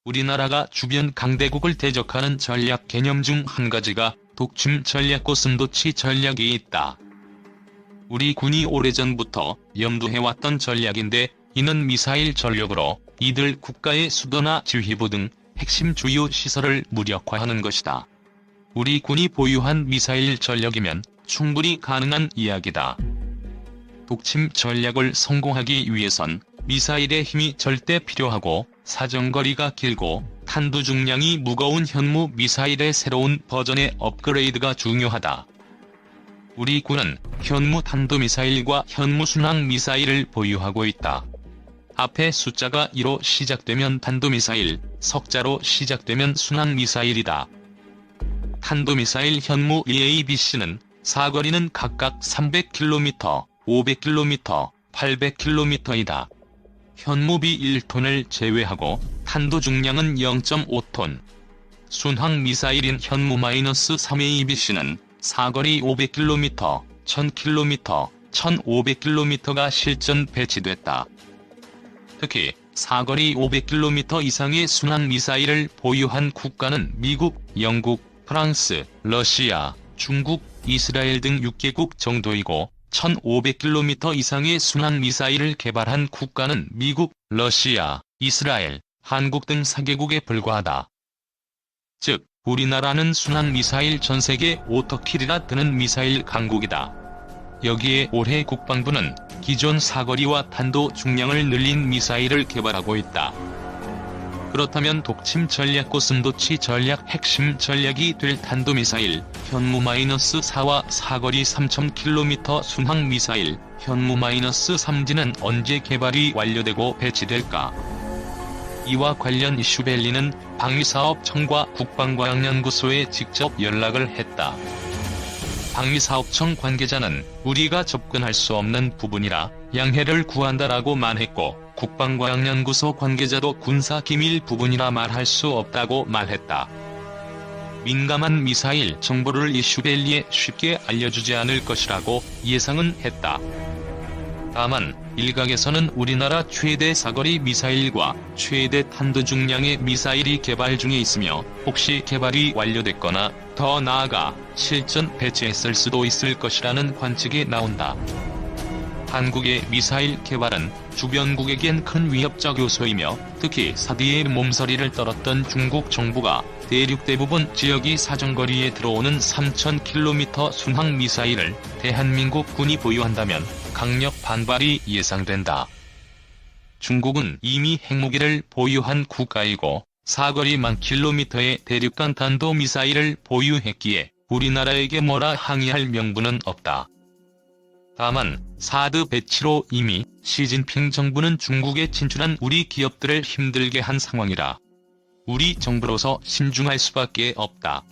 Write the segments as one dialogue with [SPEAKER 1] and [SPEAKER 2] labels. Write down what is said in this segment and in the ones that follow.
[SPEAKER 1] 우리나라가 주변 강대국을 대적하는 전략 개념 중 한 가지가 독침 전략 고슴도치 전략이 있다. 우리 군이 오래전부터 염두해왔던 전략인데 이는 미사일 전력으로 이들 국가의 수도나 지휘부 등 핵심 주요 시설을 무력화하는 것이다. 우리 군이 보유한 미사일 전력이면 충분히 가능한 이야기다. 독침 전략을 성공하기 위해선 미사일의 힘이 절대 필요하고 사정거리가 길고 탄두 중량이 무거운 현무 미사일의 새로운 버전의 업그레이드가 중요하다. 우리 군은 현무 탄도미사일과 현무 순항미사일을 보유하고 있다. 앞에 숫자가 2로 시작되면 탄도미사일, 석자로 시작되면 순항미사일이다. 탄도미사일 현무 EA-BC는 사거리는 각각 300km, 500km, 800km이다. 현무비 1톤을 제외하고 탄도 중량은 0.5톤. 순항미사일인 현무-3ABC는 사거리 500km, 1000km, 1500km가 실전 배치됐다. 특히 사거리 500km 이상의 순항미사일을 보유한 국가는 미국, 영국, 프랑스, 러시아, 중국, 이스라엘 등 6개국 정도이고 1500km 이상의 순항미사일을 개발한 국가는 미국, 러시아, 이스라엘, 한국 등 4개국에 불과하다. 즉, 우리나라는 순항미사일 전세계 5터킬이라 드는 미사일 강국이다. 여기에 올해 국방부는 기존 사거리와 탄도 중량을 늘린 미사일을 개발하고 있다. 그렇다면 독침 전략 고슴도치 전략 핵심 전략이 될 탄도미사일 현무-4와 사거리 3000km 순항미사일 현무-3G는 언제 개발이 완료되고 배치될까? 이와 관련 이슈벨리는 방위사업청과 국방과학연구소에 직접 연락을 했다. 방위사업청 관계자는 우리가 접근할 수 없는 부분이라 양해를 구한다라고 말했고, 국방과학연구소 관계자도 군사기밀 부분이라 말할 수 없다고 말했다. 민감한 미사일 정보를 이슈벨리에 쉽게 알려주지 않을 것이라고 예상은 했다. 다만 일각에서는 우리나라 최대 사거리 미사일과 최대 탄도 중량의 미사일이 개발 중에 있으며 혹시 개발이 완료됐거나 더 나아가 실전 배치했을 수도 있을 것이라는 관측이 나온다. 한국의 미사일 개발은 주변국에겐 큰 위협적 요소이며 특히 사드의 몸서리를 떨었던 중국 정부가 대륙 대부분 지역이 사정거리에 들어오는 3000km 순항미사일을 대한민국 군이 보유한다면 강력 반발이 예상된다. 중국은 이미 핵무기를 보유한 국가이고 사거리 10,000km의 대륙간 탄도미사일을 보유했기에 우리나라에게 뭐라 항의할 명분은 없다. 다만 사드 배치로 이미 시진핑 정부는 중국에 진출한 우리 기업들을 힘들게 한 상황이라 우리 정부로서 신중할 수밖에 없다.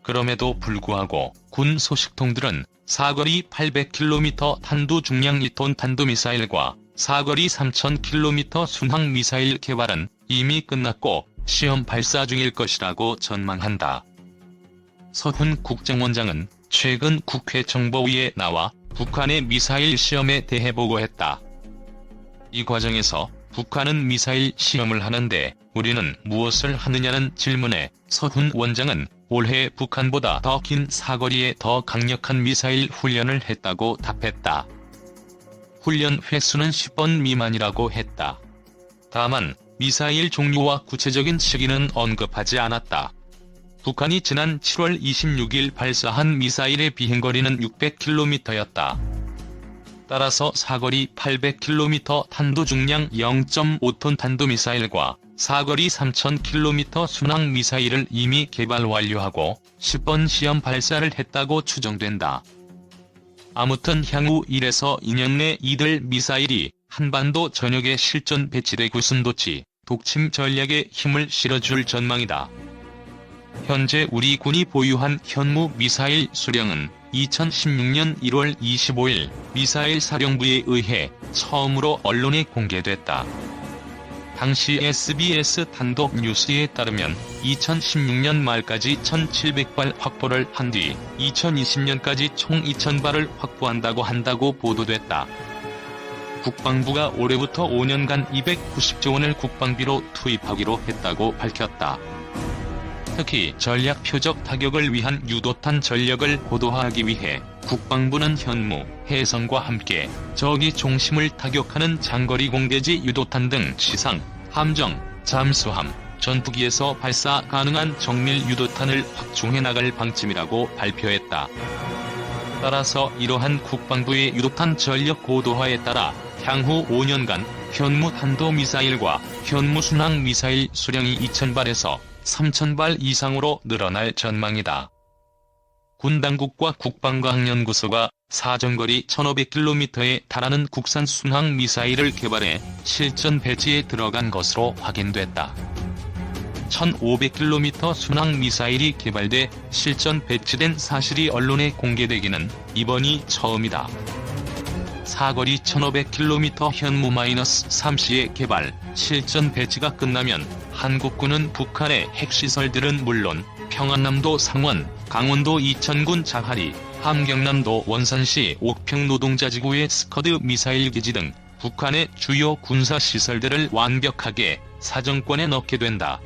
[SPEAKER 1] 그럼에도 불구하고 군 소식통들은 사거리 800km 탄도 중량 2톤 탄도미사일과 사거리 3000km 순항미사일 개발은 이미 끝났고 시험 발사 중일 것이라고 전망한다. 서훈 국정원장은 최근 국회 정보위에 나와 북한의 미사일 시험에 대해 보고했다. 이 과정에서 북한은 미사일 시험을 하는데 우리는 무엇을 하느냐는 질문에 서훈 원장은 올해 북한보다 더 긴 사거리에 더 강력한 미사일 훈련을 했다고 답했다. 훈련 횟수는 10번 미만이라고 했다. 다만 미사일 종류와 구체적인 시기는 언급하지 않았다. 북한이 지난 7월 26일 발사한 미사일의 비행거리는 600km였다. 따라서 사거리 800km 탄도 중량 0.5톤 탄도미사일과 사거리 3000km 순항미사일을 이미 개발 완료하고 10번 시험 발사를 했다고 추정된다. 아무튼 향후 1에서 2년 내 이들 미사일이 한반도 전역에 실전 배치돼 고슴도치, 독침 전략에 힘을 실어줄 전망이다. 현재 우리 군이 보유한 현무 미사일 수령은 2016년 1월 25일 미사일 사령부에 의해 처음으로 언론에 공개됐다. 당시 SBS 단독 뉴스에 따르면 2016년 말까지 1700발 확보를 한 뒤 2020년까지 총 2000발을 확보한다고 보도됐다. 국방부가 올해부터 5년간 290조 원을 국방비로 투입하기로 했다고 밝혔다. 특히 전략 표적 타격을 위한 유도탄 전력을 고도화하기 위해 국방부는 현무, 해성과 함께 적이 중심을 타격하는 장거리 공대지 유도탄 등 지상, 함정, 잠수함, 전투기에서 발사 가능한 정밀 유도탄을 확충해 나갈 방침이라고 발표했다. 따라서 이러한 국방부의 유도탄 전력 고도화에 따라 향후 5년간 현무 탄도미사일과 현무 순항미사일 수령이 2,000발에서 3,000발 이상으로 늘어날 전망이다. 군 당국과 국방과학연구소가 사정거리 1,500km에 달하는 국산 순항미사일을 개발해 실전 배치에 들어간 것으로 확인됐다. 1,500km 순항미사일이 개발돼 실전 배치된 사실이 언론에 공개되기는 이번이 처음이다. 사거리 1,500km 현무-3C의 개발, 실전 배치가 끝나면 한국군은 북한의 핵시설들은 물론 평안남도 상원, 강원도 이천군 자하리, 함경남도 원산시 옥평노동자지구의 스커드 미사일 기지 등 북한의 주요 군사시설들을 완벽하게 사정권에 넣게 된다.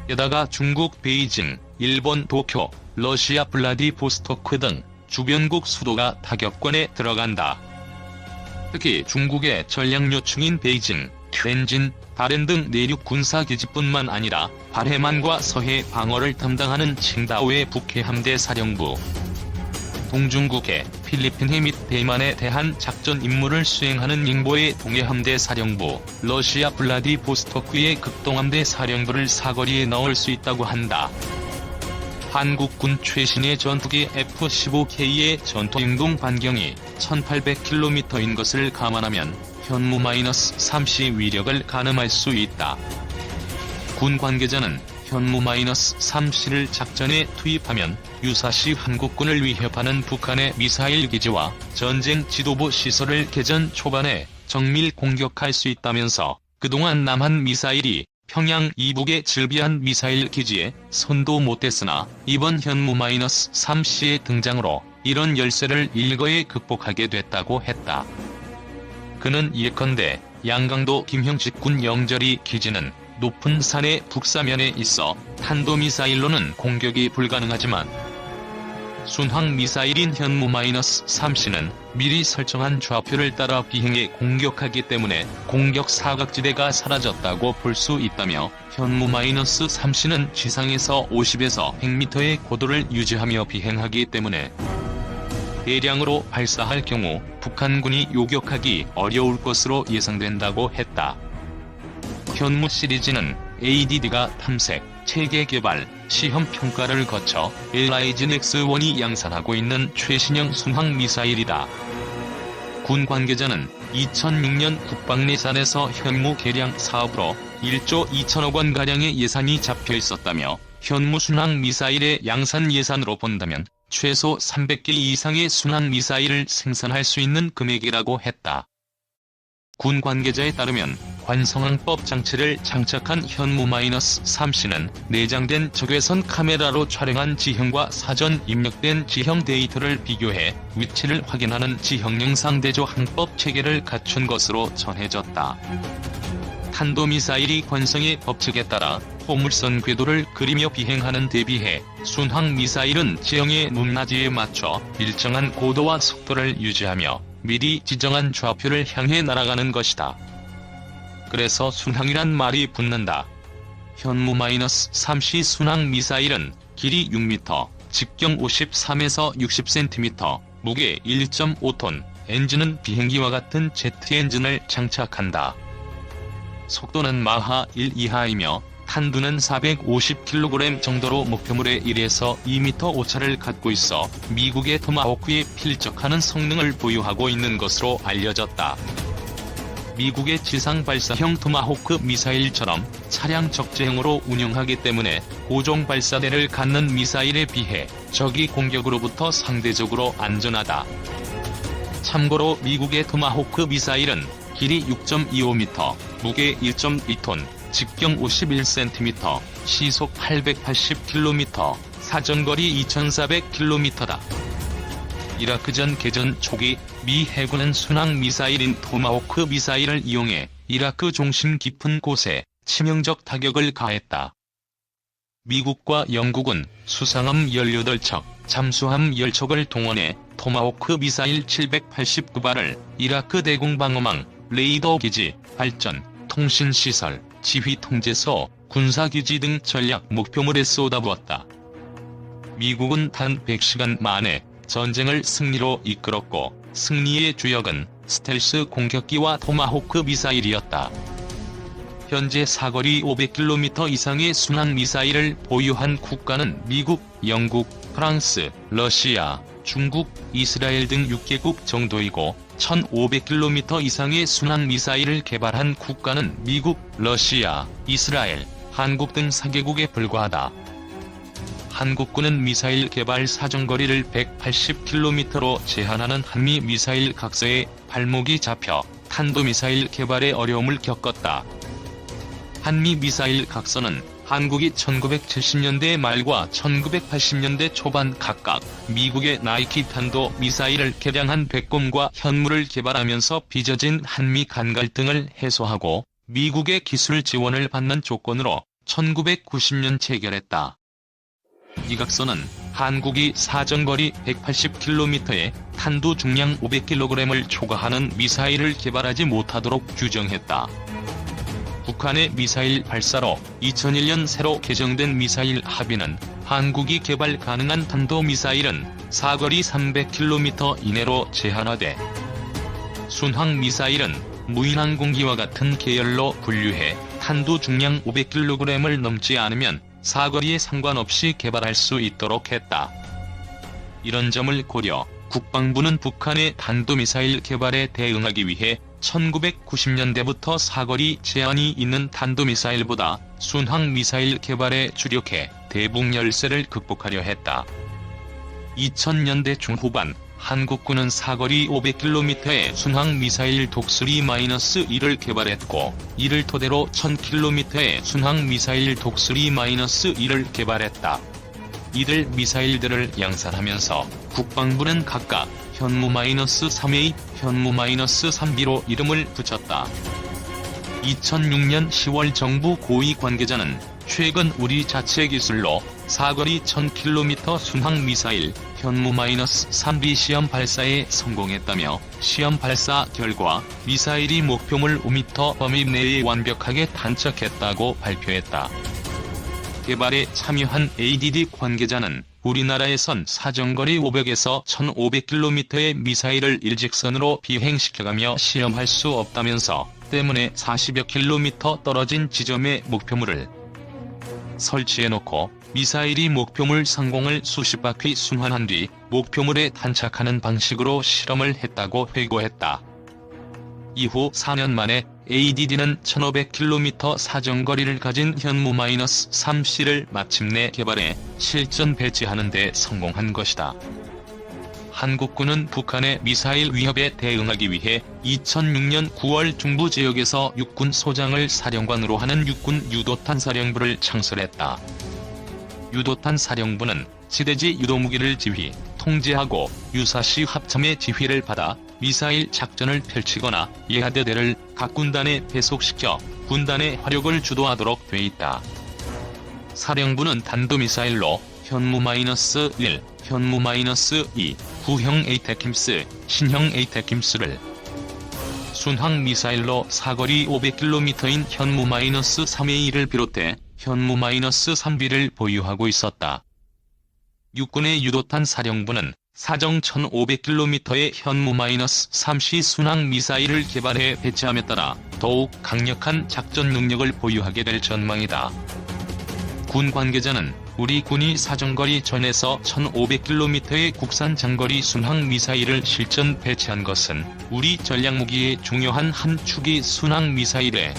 [SPEAKER 1] 게다가 중국 베이징, 일본 도쿄, 러시아 블라디보스토크 등 주변국 수도가 타격권에 들어간다. 특히 중국의 전략 요충인 베이징, 텐진, 다롄 등 내륙 군사기지뿐만 아니라 발해만과 서해 방어를 담당하는 칭다오의 북해 함대 사령부, 동중국해, 필리핀해 및 대만에 대한 작전 임무를 수행하는 닝보의 동해함대 사령부, 러시아 블라디보스토크의 극동함대 사령부를 사거리에 넣을 수 있다고 한다. 한국군 최신의 전투기 F-15K의 전투행동 반경이 1,800km인 것을 감안하면 현무-3C 위력을 가늠할 수 있다. 군 관계자는 현무-3C를 작전에 투입하면 유사시 한국군을 위협하는 북한의 미사일 기지와 전쟁 지도부 시설을 개전 초반에 정밀 공격할 수 있다면서 그동안 남한 미사일이 평양 이북의 즐비한 미사일 기지에 손도 못 댔으나 이번 현무-3C의 등장으로 이런 열세를 일거에 극복하게 됐다고 했다. 그는 예컨대 양강도 김형식 군 영저리 기지는 높은 산의 북사면에 있어 탄도미사일로는 공격이 불가능하지만 순항미사일인 현무-3C는 미리 설정한 좌표를 따라 비행해 공격하기 때문에 공격 사각지대가 사라졌다고 볼 수 있다며 현무-3C는 지상에서 50에서 100m의 고도를 유지하며 비행하기 때문에 대량으로 발사할 경우 북한군이 요격하기 어려울 것으로 예상된다고 했다. 현무 시리즈는 ADD가 탐색, 체계 개발, 시험 평가를 거쳐 LIG X-1이 양산하고 있는 최신형 순항미사일이다. 군 관계자는 2006년 국방예산에서 현무 개량 사업으로 1조 2천억 원가량의 예산이 잡혀 있었다며 현무 순항미사일의 양산 예산으로 본다면 최소 300개 이상의 순항미사일을 생산할 수 있는 금액이라고 했다. 군 관계자에 따르면 관성항법 장치를 장착한 현무-3C는 내장된 적외선 카메라로 촬영한 지형과 사전 입력된 지형 데이터를 비교해 위치를 확인하는 지형 영상 대조 항법 체계를 갖춘 것으로 전해졌다. 탄도미사일이 관성의 법칙에 따라 포물선 궤도를 그리며 비행하는 대비해 순항미사일은 지형의 높낮이에 맞춰 일정한 고도와 속도를 유지하며 미리 지정한 좌표를 향해 날아가는 것이다. 그래서 순항이란 말이 붙는다. 현무-3C 순항미사일은 길이 6m, 직경 53에서 60cm, 무게 1.5톤, 엔진은 비행기와 같은 제트 엔진을 장착한다. 속도는 마하 1 이하이며 탄두는 450kg 정도로 목표물의 1에서 2m 오차를 갖고 있어 미국의 토마호크에 필적하는 성능을 보유하고 있는 것으로 알려졌다. 미국의 지상 발사형 토마호크 미사일처럼 차량 적재형으로 운영하기 때문에 고정 발사대를 갖는 미사일에 비해 적이 공격으로부터 상대적으로 안전하다. 참고로 미국의 토마호크 미사일은 길이 6.25m, 무게 1.2톤, 직경 51cm, 시속 880km, 사정거리 2400km다. 이라크전 개전 초기 미 해군은 순항 미사일인 토마호크 미사일을 이용해 이라크 중심 깊은 곳에 치명적 타격을 가했다. 미국과 영국은 수상함 18척, 잠수함 10척을 동원해 토마호크 미사일 789발을 이라크 대공방어망, 레이더 기지, 발전, 통신시설, 지휘통제소, 군사기지 등 전략 목표물에 쏟아부었다. 미국은 단 100시간 만에 전쟁을 승리로 이끌었고 승리의 주역은 스텔스 공격기와 토마호크 미사일이었다. 현재 사거리 500km 이상의 순항 미사일을 보유한 국가는 미국, 영국, 프랑스, 러시아, 중국, 이스라엘 등 6개국 정도이고 1500km 이상의 순항 미사일을 개발한 국가는 미국, 러시아, 이스라엘, 한국 등 4개국에 불과하다. 한국군은 미사일 개발 사정거리를 180km로 제한하는 한미 미사일 각서에 발목이 잡혀 탄도미사일 개발에 어려움을 겪었다. 한미 미사일 각서는 한국이 1970년대 말과 1980년대 초반 각각 미국의 나이키 탄도 미사일을 개량한 백곰과 현무를 개발하면서 빚어진 한미 간 갈등을 해소하고 미국의 기술 지원을 받는 조건으로 1990년 체결했다. 이 각서는 한국이 사정거리 180km에 탄두 중량 500kg을 초과하는 미사일을 개발하지 못하도록 규정했다. 북한의 미사일 발사로 2001년 새로 개정된 미사일 합의는 한국이 개발 가능한 탄도미사일은 사거리 300km 이내로 제한하되 순항 미사일은 무인항공기와 같은 계열로 분류해 탄두 중량 500kg을 넘지 않으면 사거리에 상관없이 개발할 수 있도록 했다. 이런 점을 고려 국방부는 북한의 탄도미사일 개발에 대응하기 위해 1990년대부터 사거리 제한이 있는 탄도미사일보다 순항미사일 개발에 주력해 대북 열세를 극복하려 했다. 2000년대 중후반 한국군은 사거리 500km의 순항미사일 독수리-1을 개발했고 이를 토대로 1000km의 순항미사일 독수리-1을 개발했다. 이들 미사일들을 양산하면서 국방부는 각각 현무-3A, 현무-3B로 이름을 붙였다. 2006년 10월 정부 고위 관계자는 최근 우리 자체 기술로 사거리 1000km 순항미사일 현무-3B 시험 발사에 성공했다며 시험 발사 결과 미사일이 목표물 5m 범위 내에 완벽하게 탄착했다고 발표했다. 개발에 참여한 ADD 관계자는 우리나라에선 사정거리 500에서 1500km의 미사일을 일직선으로 비행시켜가며 시험할 수 없다면서 때문에 40여 킬로미터 떨어진 지점에 목표물을 설치해놓고 미사일이 목표물 상공을 수십 바퀴 순환한 뒤 목표물에 탄착하는 방식으로 실험을 했다고 회고했다. 이후 4년 만에 ADD는 1500km 사정거리를 가진 현무-3C를 마침내 개발해 실전 배치하는 데 성공한 것이다. 한국군은 북한의 미사일 위협에 대응하기 위해 2006년 9월 중부 지역에서 육군 소장을 사령관으로 하는 육군 유도탄 사령부를 창설했다. 유도탄 사령부는 지대지 유도무기를 지휘, 통제하고 유사시 합참의 지휘를 받아 미사일 작전을 펼치거나 예하대대를 각 군단에 배속시켜 군단의 화력을 주도하도록 돼 있다. 사령부는 탄도미사일로 현무-1, 현무-2, 구형 에이테킴스, 신형 에이테킴스를 순항미사일로 사거리 500km인 현무-3A를 비롯해 현무-3B를 보유하고 있었다. 육군의 유도탄 사령부는 사정 1500km의 현무-3C 순항미사일을 개발해 배치함에 따라 더욱 강력한 작전 능력을 보유하게 될 전망이다. 군 관계자는 우리 군이 사정거리 전에서 1500km의 국산 장거리 순항미사일을 실전 배치한 것은 우리 전략무기의 중요한 한 축이 순항미사일에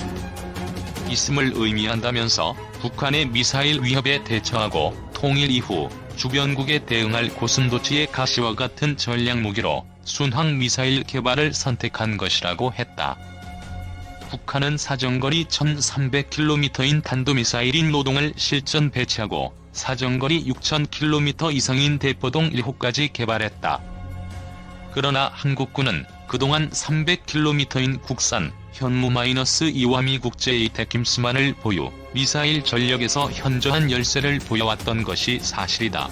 [SPEAKER 1] 있음을 의미한다면서 북한의 미사일 위협에 대처하고 통일 이후 주변국에 대응할 고슴도치의 가시와 같은 전략무기로 순항미사일 개발을 선택한 것이라고 했다. 북한은 사정거리 1300km인 탄도미사일인 노동을 실전 배치하고 사정거리 6000km 이상인 대포동 1호까지 개발했다. 그러나 한국군은 그동안 300km인 국산 현무-2와미 국제 에이테킴스만을 보유, 미사일 전력에서 현저한 열세를 보여왔던 것이 사실이다.